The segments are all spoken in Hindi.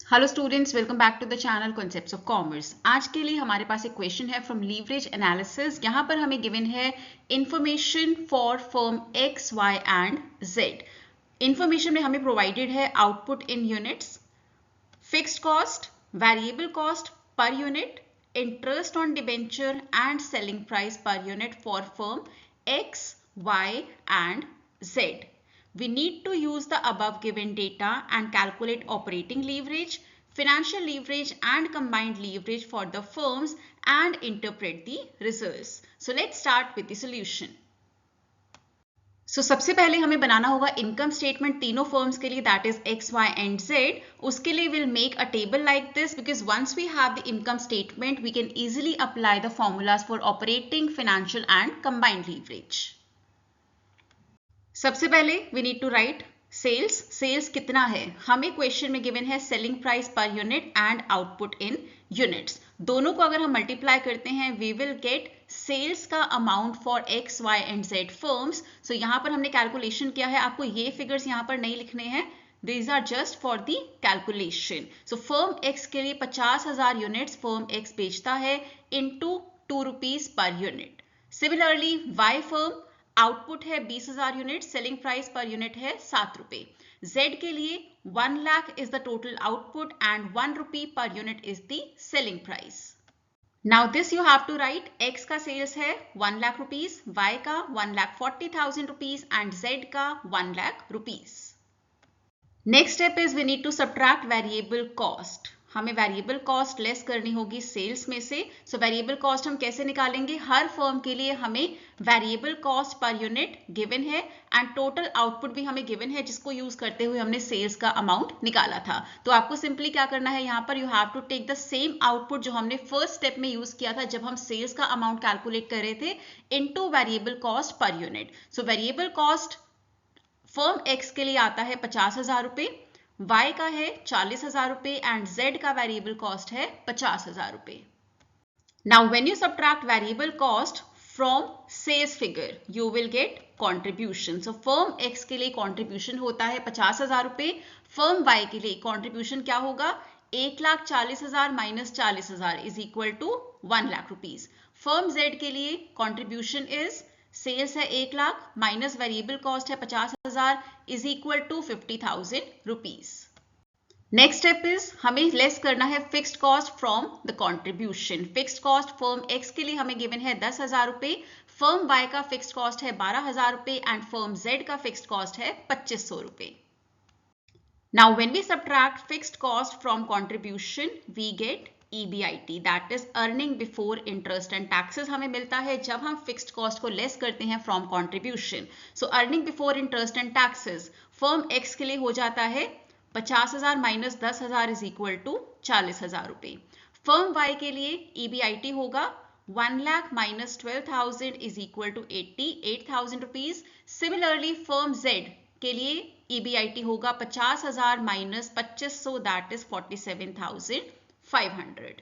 Hello students, welcome back to the channel concepts of commerce. आज के लिए हमारे पास एक क्वेश्चन है फ्रॉम लीवरेज एनालिसिस। यहाँ पर हमें गिवन है information for firm X Y and Z. Information में हमें प्रोवाइडेड है output in units, fixed cost, variable cost per unit, interest on debenture and selling price per unit for firm X, Y and Z. We need to use the above given data and calculate operating leverage, financial leverage and combined leverage for the firms and interpret the results. So let's start with the solution. सबसे पहले हमें बनाना होगा इनकम स्टेटमेंट तीनों फर्म्स के लिए, that is X Y and Z. उसके लिए will make a table like this because once we have the income statement we can easily apply the formulas for operating, financial and combined leverage. सबसे पहले we need to write sales. Sales कितना है, हमें क्वेश्चन में गिवन है selling price per unit and output in units. दोनों को अगर हम मल्टीप्लाई करते हैं वी विल गेट सेल्स का amount for X Y and Z firms. So यहां पर हमने कैलकुलेशन किया है, आपको ये फिगर्स यहां पर नहीं लिखने हैं, these are just for the calculation. So firm X के लिए 50,000 यूनिट्स फर्म X बेचता है into 2 rupees per unit. Similarly Y firm output है 20,000 unit, selling price per unit है 7 रुपए। Z के लिए 1 lakh is the total output and 1 rupee per unit is the selling price. Now this you have to write, X का सेल्स है 1 लाख रुपीज, Y का 1,40,000 रुपीज एंड Z का 1 lakh rupees. Next step is we need to subtract variable cost. हमें वेरिएबल कॉस्ट लेस करनी होगी सेल्स में से। सो वेरिएबल कॉस्ट हम कैसे निकालेंगे, हर फर्म के लिए हमें variable cost per unit given है एंड टोटल आउटपुट भी हमें गिवन है, जिसको यूज करते हुए हमने सेल्स का अमाउंट निकाला था। तो आपको सिंपली क्या करना है, यहाँ पर you have to take the same output जो हमने फर्स्ट स्टेप में यूज किया था जब हम सेल्स का अमाउंट कैलकुलेट कर रहे थे, into variable cost per unit. So variable cost firm X के लिए आता है 50,000 रुपए, Y का है 40,000 रुपए एंड Z का वेरिएबल कॉस्ट है 50,000 रुपए। Now when you subtract variable cost from sales figure you will get contribution. So firm X के लिए कॉन्ट्रीब्यूशन होता है 50,000 रुपए, फर्म Y के लिए कॉन्ट्रीब्यूशन क्या होगा, 1,40,000 minus 40,000 is equal to 1 lakh rupees. Firm Z के लिए कॉन्ट्रीब्यूशन इज सेल्स है 1 लाख माइनस वेरिएबल कॉस्ट है 50,000 is equal to 50,000 rupees. Next step is हमें लेस करना है fixed cost from the contribution. Fixed cost firm X के लिए हमें गिवन है 10,000 रुपए, फर्म Y का फिक्स्ड कॉस्ट है 12,000 रुपए एंड फर्म Z का फिक्स्ड कॉस्ट है 2,500 रुपए। Now when we subtract fixed cost from contribution we get EBIT, that is earning before interest and taxes हमें मिलता है जब हम फिक्स्ड कॉस्ट को लेस करते हैं from contribution. So earning before interest and taxes firm X के लिए हो जाता है 50,000 माइनस 10,000 इज इक्वल टू 40,000 रुपए। फर्म Y के लिए EBIT होगा 1 lakh minus 12,000 is equal to 88,000 rupees. Similarly firm Z के लिए EBIT होगा 50,000 माइनस 2,500 दैट इज 47,500।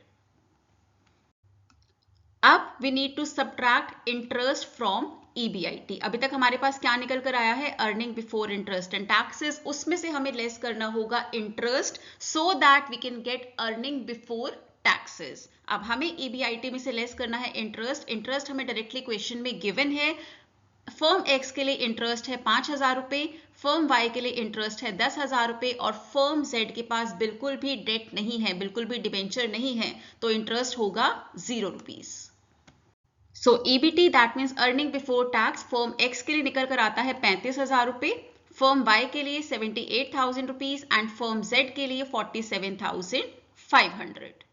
अब we need to subtract interest from EBIT। अभी तक हमारे पास क्या निकल कर आया है, earning before interest and taxes, उसमें से हमें लेस करना होगा interest so that we can get earning before taxes. अब हमें EBIT में से लेस करना है इंटरेस्ट। इंटरेस्ट हमें डायरेक्टली क्वेश्चन में गिवन है, फर्म X के लिए इंटरेस्ट है 5,000 रुपए, फर्म Y के लिए इंटरेस्ट है 10,000 रुपए और फर्म Z के पास बिल्कुल भी डेट नहीं है, बिल्कुल भी डिबेंचर नहीं है, तो इंटरेस्ट होगा 0 rupees. So EBT that means earning before tax firm X के लिए निकल कर आता है 35,000 रुपए, फर्म Y के लिए 78,000 रुपीज एंड फर्म Z के लिए 47,500।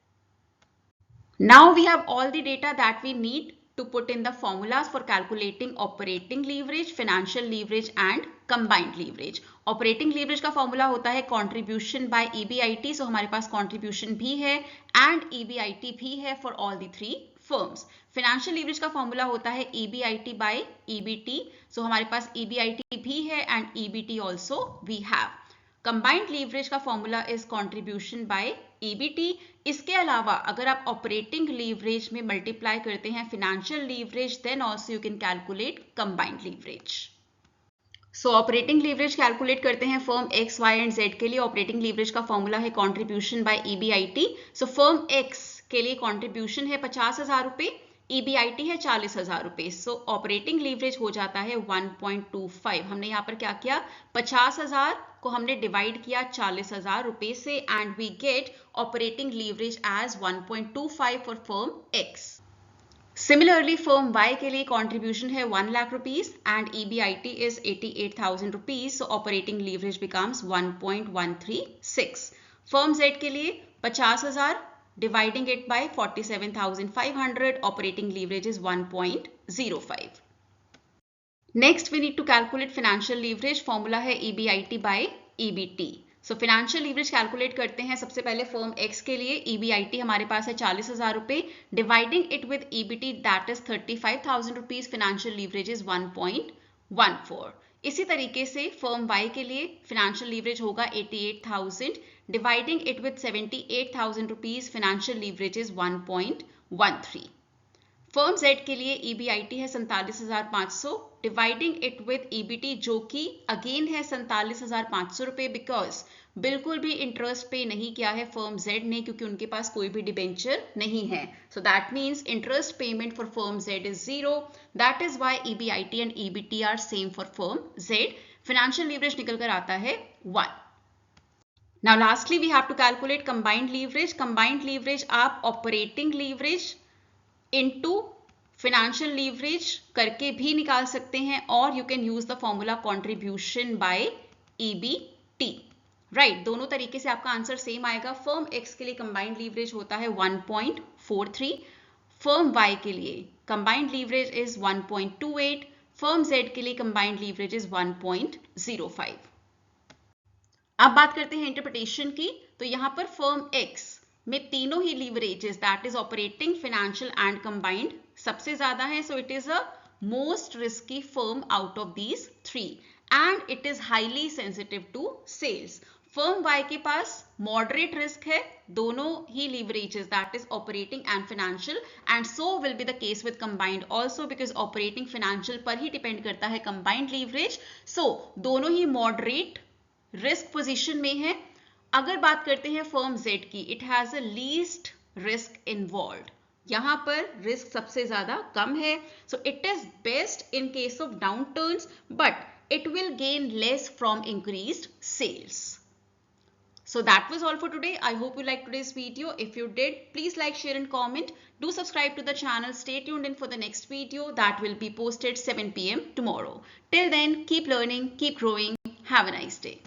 Now we have all the data that we need to put in the formulas for calculating operating leverage, financial leverage and combined leverage. Operating leverage का फॉर्मूला होता है contribution by EBIT, so हमारे पास contribution भी है and EBIT भी है for all the three firms. Financial leverage का फॉर्मूला होता है EBIT by EBT, so हमारे पास EBIT भी है and EBT also we have. Combined leverage का formula is contribution by EBT। इसके अलावा अगर आप ऑपरेटिंग लीवरेज में मल्टीप्लाई करते हैं financial leverage then also you can calculate combined leverage. So operating leverage calculate करते हैं firm X, Y and Z के लिए. ऑपरेटिंग लीवरेज का फॉर्मूला है contribution by EBIT. So firm X के लिए कॉन्ट्रीब्यूशन है 50,000 रुपए, EBIT है 40,000 रुपए. सो ऑपरेटिंग लीवरेज हो जाता है 1.25. हमने यहाँ पर क्या किया, 50,000 को हमने डिवाइड किया 40,000 रुपए से and we get operating leverage as 1.25 for firm X. Similarly, firm Y के लिए contribution है 1 lakh rupees and EBIT is 88,000 rupees. So operating leverage becomes 1.136. Firm Z के लिए 50,000 dividing it by 47,500. Operating leverage is 1.05. Next, we need to calculate financial leverage. Formula है EBIT by EBT. So financial leverage calculate करते हैं सबसे पहले फर्म एक्स के लिए. EBIT हमारे पास है 40,000 रुपए, dividing it with EBT that is 35,000 rupees. Financial leverage is 1.14. इसी तरीके से फर्म वाई के लिए फाइनेंशियल लीवरेज होगा 88,000, dividing it with 78,000 rupees. Financial leverage is 1.13. Firm Z के लिए EBIT है 47,500, डिवाइडिंग इट विद EBT जो कि अगेन है 47,500 रुपए, बिकॉज बिल्कुल भी इंटरेस्ट पे नहीं किया है फर्म जेड ने क्योंकि उनके पास कोई भी डिबेंचर नहीं है. So that means interest payment for firm Z is 0. That is Y EBIT and EBT are same for firm Z. Financial leverage निकल कर आता है 1. Now lastly we have to calculate combined leverage. Combined leverage आप operating leverage into financial leverage करके भी निकाल सकते हैं और you can use the formula contribution by EBT. Right, दोनों तरीके से आपका आंसर सेम आएगा. फर्म एक्स के लिए कंबाइंड लीवरेज होता है 1.43. फर्म वाई के लिए combined leverage is 1.28. Firm Z के लिए कंबाइंड लीवरेज इज 1.05. अब बात करते हैं इंटरप्रिटेशन की. तो यहां पर फर्म एक्स में तीनों ही leverages that is operating, financial and combined सबसे ज्यादा है. So it is a most risky firm out of these three and it is highly sensitive to sales. Firm Y के पास मॉडरेट रिस्क है, दोनों ही leverages that is operating and financial, and so will be the case with combined also because operating financial पर ही डिपेंड करता है कंबाइंड लीवरेज. सो दोनों ही मॉडरेट रिस्क पोजिशन में है. अगर बात करते हैं फर्म जेड की, it has a least risk involved. यहां पर रिस्क सबसे ज्यादा कम है. So it is best in case of down turns but it will gain less from increased sales. So that was all for today. I hope you liked today's video. If you did, please like, share and comment. Do subscribe to the channel. Stay tuned in for the next video that will be posted 7 PM tomorrow. Till then, keep learning, keep growing. Have a nice day.